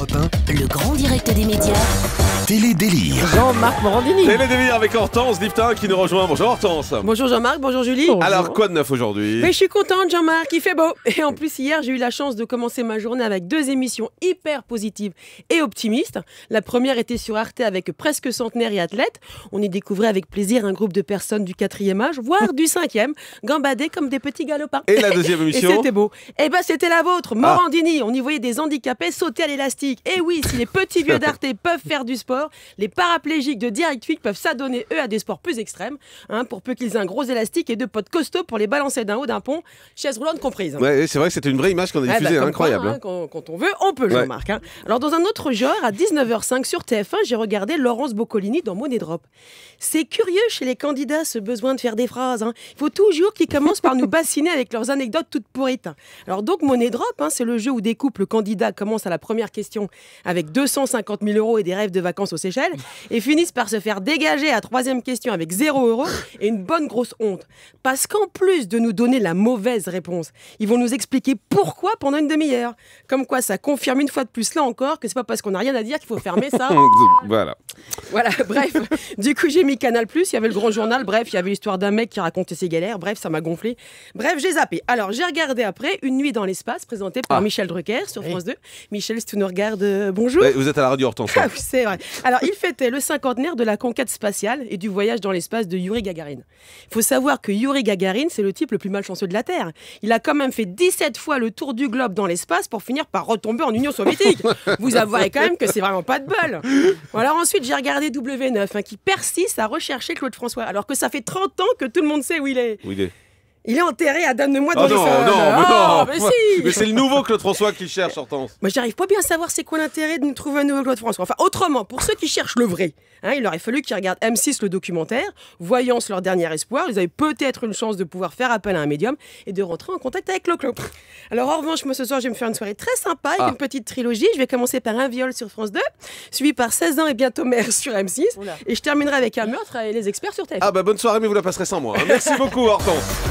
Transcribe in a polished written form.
Europe 1, Le grand direct des médias. Télé-délire. Jean-Marc Morandini. Télé-délire avec Hortense Liptin qui nous rejoint. Bonjour Hortense. Bonjour Jean-Marc, bonjour Julie. Alors, quoi de neuf aujourd'hui? Mais je suis contente Jean-Marc, il fait beau. Et en plus hier j'ai eu la chance de commencer ma journée avec deux émissions hyper positives et optimistes. La première était sur Arte avec Presque Centenaire et Athlètes. On y découvrait avec plaisir un groupe de personnes du 4e âge, voire du 5e, gambader comme des petits galopins. Et la deuxième émission? Et c'était beau. Eh ben c'était la vôtre, Morandini. On y voyait des handicapés sauter à l'élastique. Et oui, si les petits vieux d'Arte peuvent faire du sport, les paraplégiques de Direct Week peuvent s'adonner eux à des sports plus extrêmes, pour peu qu'ils aient un gros élastique et deux potes costauds pour les balancer d'un haut d'un pont, chaise roulante comprise. Ouais, c'est vrai que c'était une vraie image qu'on a diffusée, incroyable. Quand on veut, on peut, Jean-Marc. Alors dans un autre genre, à 19h05 sur TF1, j'ai regardé Laurence Boccolini dans Money Drop. C'est curieux chez les candidats ce besoin de faire des phrases. Il faut toujours qu'ils commencent par nous bassiner avec leurs anecdotes toutes pourrites. Alors donc Money Drop, c'est le jeu où des couples candidats commencent à la première question avec 250 000 € et des rêves de vacances aux Seychelles et finissent par se faire dégager à troisième question avec 0 € et une bonne grosse honte. Parce qu'en plus de nous donner la mauvaise réponse, ils vont nous expliquer pourquoi pendant une demi-heure. Comme quoi ça confirme une fois de plus là encore que c'est pas parce qu'on n'a rien à dire qu'il faut fermer ça. Voilà, bref. Du coup, j'ai mis Canal+, il y avait le grand journal, bref, il y avait l'histoire d'un mec qui racontait ses galères, bref, ça m'a gonflé. Bref, j'ai zappé. Alors, j'ai regardé après Une nuit dans l'espace, présenté par Michel Drucker sur France 2. Michel, si tu nous regardes, bonjour. Ouais, vous êtes à la radio Hortense. Ah oui, c'est vrai. Alors, il fêtait le cinquantenaire de la conquête spatiale et du voyage dans l'espace de Yuri Gagarin. Il faut savoir que Yuri Gagarin, c'est le type le plus malchanceux de la Terre. Il a quand même fait 17 fois le tour du globe dans l'espace pour finir par retomber en Union soviétique. Vous avouerez quand même que c'est vraiment pas de bol. Bon, alors ensuite, j'ai regardé W9, qui persiste à rechercher Claude François, alors que ça fait 30 ans que tout le monde sait où il est. Où il est? Il est enterré à Donne-moi dans les sols. Non, mais si. Mais c'est le nouveau Claude François qui cherche, Hortense. Moi, j'arrive pas bien à savoir c'est quoi l'intérêt de nous trouver un nouveau Claude François. Enfin, autrement, pour ceux qui cherchent le vrai, il aurait fallu qu'ils regardent M6 le documentaire, Voyance leur dernier espoir. Ils avaient peut-être une chance de pouvoir faire appel à un médium et de rentrer en contact avec Clo-Clo. Alors, en revanche, moi, ce soir, je vais me faire une soirée très sympa avec une petite trilogie. Je vais commencer par Un viol sur France 2, suivi par 16 ans et bientôt mère sur M6. Oula. Et je terminerai avec Un meurtre et Les experts sur TF1. Ah bah bonne soirée, mais vous la passerez sans moi. Merci beaucoup, Hortense.